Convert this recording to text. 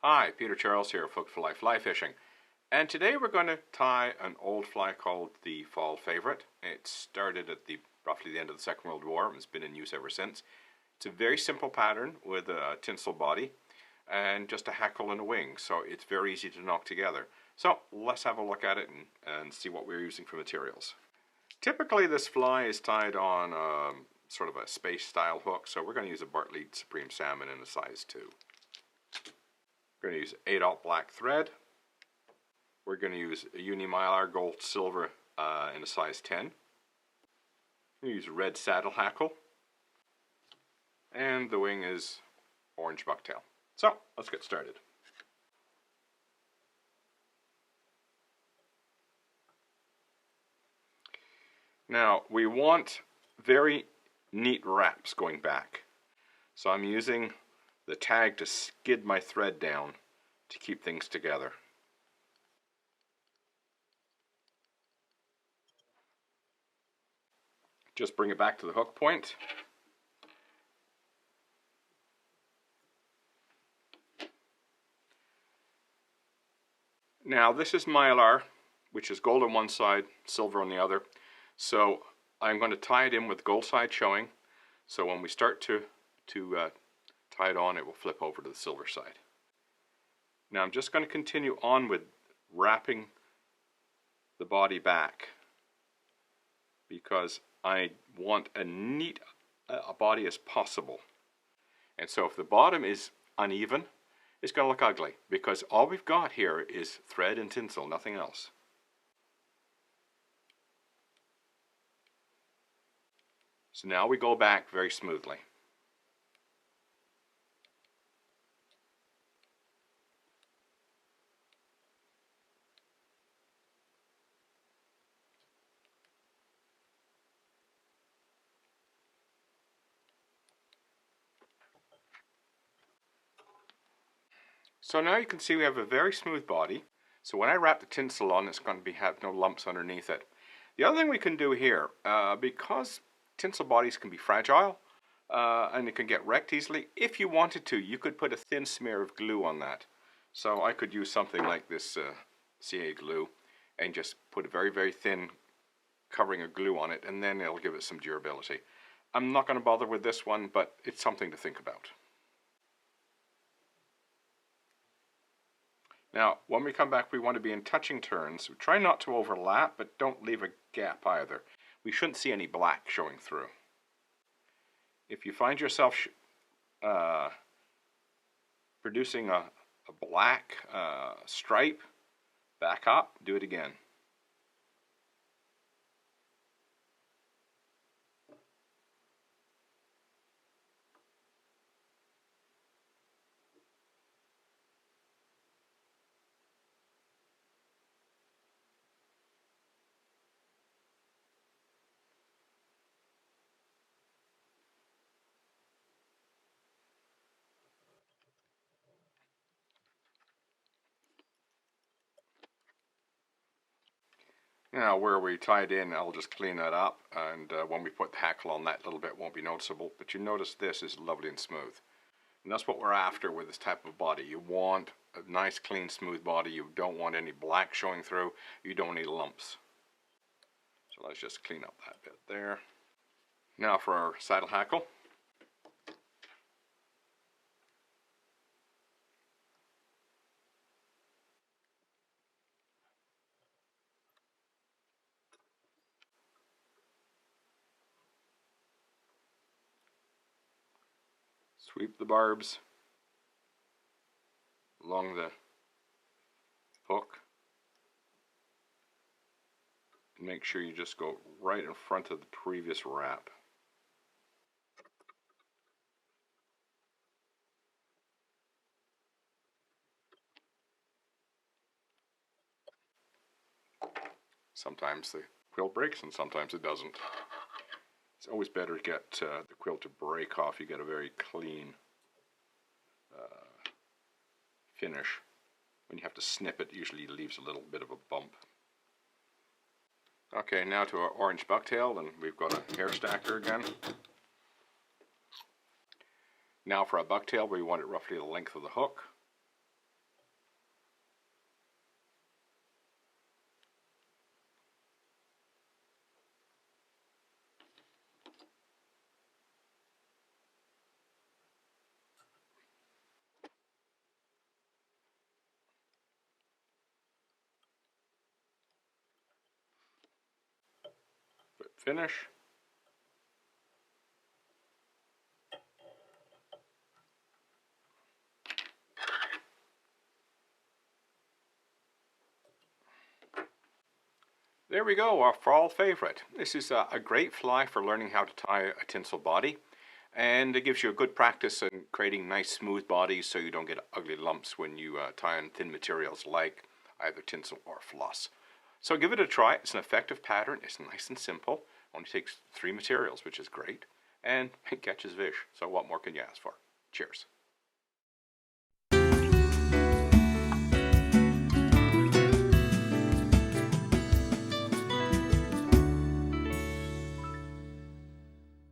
Hi, Peter Charles here, Hooked for Life Fly Fishing. And today we're going to tie an old fly called the Fall Favorite. It started at roughly the end of the Second World War and has been in use ever since. It's a very simple pattern with a tinsel body and just a hackle and a wing, so it's very easy to knock together. So let's have a look at it and see what we're using for materials. Typically this fly is tied on sort of a space style hook, so we're going to use a Bartlett Supreme Salmon in a size 2. We're going to use 8/0 black thread. We're going to use a Uni Mylar gold silver in a size 10. We're going to use red saddle hackle. And the wing is orange bucktail. So let's get started. Now we want very neat wraps going back. So I'm using the tag to skid my thread down to keep things together. Just bring it back to the hook point. Now this is Mylar, which is gold on one side, silver on the other. So I'm going to tie it in with gold side showing. So when we start to tie it on, it will flip over to the silver side. Now I'm just going to continue on with wrapping the body back because I want as neat a body as possible. And so if the bottom is uneven, it's going to look ugly because all we've got here is thread and tinsel, nothing else. So now we go back very smoothly. So now you can see we have a very smooth body. So when I wrap the tinsel on, it's going to have no lumps underneath it. The other thing we can do here, because tinsel bodies can be fragile and it can get wrecked easily, if you wanted to, you could put a thin smear of glue on that. So I could use something like this CA glue and just put a very, very thin covering of glue on it, and then it'll give it some durability. I'm not going to bother with this one, but it's something to think about. Now, when we come back, we want to be in touching turns. Try not to overlap, but don't leave a gap either. We shouldn't see any black showing through. If you find yourself producing a black stripe, back up, do it again. Now where we tied in, I'll just clean that up, and when we put the hackle on, that little bit won't be noticeable, but you notice this is lovely and smooth. And that's what we're after with this type of body. You want a nice, clean, smooth body. You don't want any black showing through. You don't need lumps. So let's just clean up that bit there. Now for our saddle hackle. Sweep the barbs along the hook. And make sure you just go right in front of the previous wrap. Sometimes the quill breaks and sometimes it doesn't. It's always better to get the quill to break off. You get a very clean finish. When you have to snip it, usually it leaves a little bit of a bump. Okay, now to our orange bucktail, and we've got a hair stacker again. Now for a bucktail, we want it roughly the length of the hook. finish. There we go, our fall favorite. This is a great fly for learning how to tie a tinsel body, and it gives you a good practice in creating nice smooth bodies so you don't get ugly lumps when you tie on thin materials like either tinsel or floss. So give it a try. It's an effective pattern. It's nice and simple. Only takes 3 materials, which is great, and it catches fish. So what more can you ask for? Cheers.